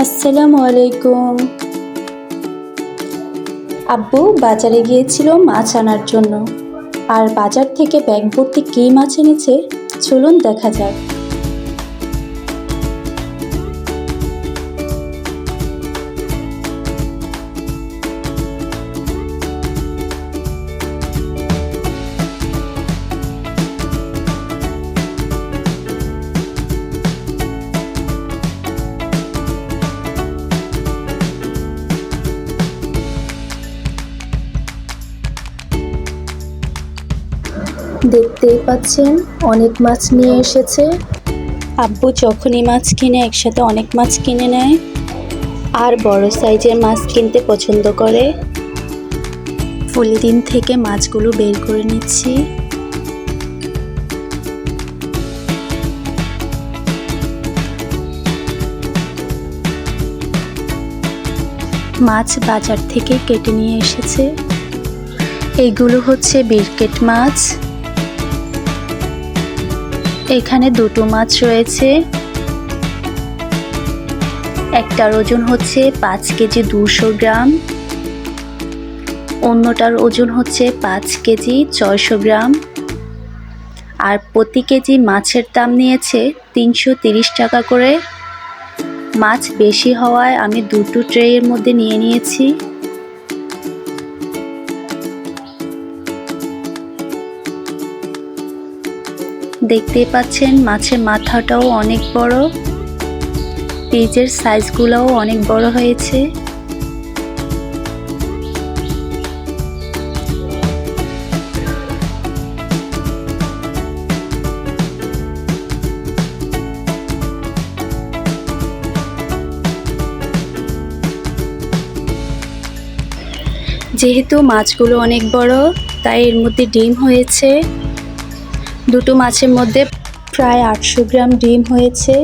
আসসালামু আলাইকুম। আব্বু বাজারে গিয়েছিল মাছ আনার জন্য। আর বাজার থেকে ব্যাগ ভর্তি কী মাছ এনেছে চলুন দেখা যাক। দেখতেই পাচ্ছেন অনেক মাছ নিয়ে এসেছে। আব্বু যখনই মাছ কিনে একসাথে অনেক মাছ কিনে নেয় আর বড় সাইজের মাছ কিনতে পছন্দ করে। পলিথিন থেকে মাছগুলো বের করে নিচ্ছি। মাছ বাজার থেকে কেটে নিয়ে এসেছে। এইগুলো হচ্ছে বিরকেট মাছ। এখানে দুটো মাছ রয়েছে। একটার ওজন হচ্ছে 5 কেজি 200 গ্রাম, অন্যটার ওজন হচ্ছে 5 কেজি 600 গ্রাম। আর প্রতি কেজি মাছের দাম নিয়েছে 330 টাকা করে। মাছ বেশি হওয়ায় আমি দুটো ট্রেয়ের মধ্যে নিয়ে নিয়েছি। দেখতেই পাচ্ছেন মাছের মাথাটাও অনেক বড়, পিসের সাইজগুলোও অনেক বড় হয়েছে। যেহেতু মাছগুলো অনেক বড় তাই এর মধ্যে ডিম হয়েছে। দুটো মাছের মধ্যে প্রায় 800 গ্রাম ডিম হয়েছে।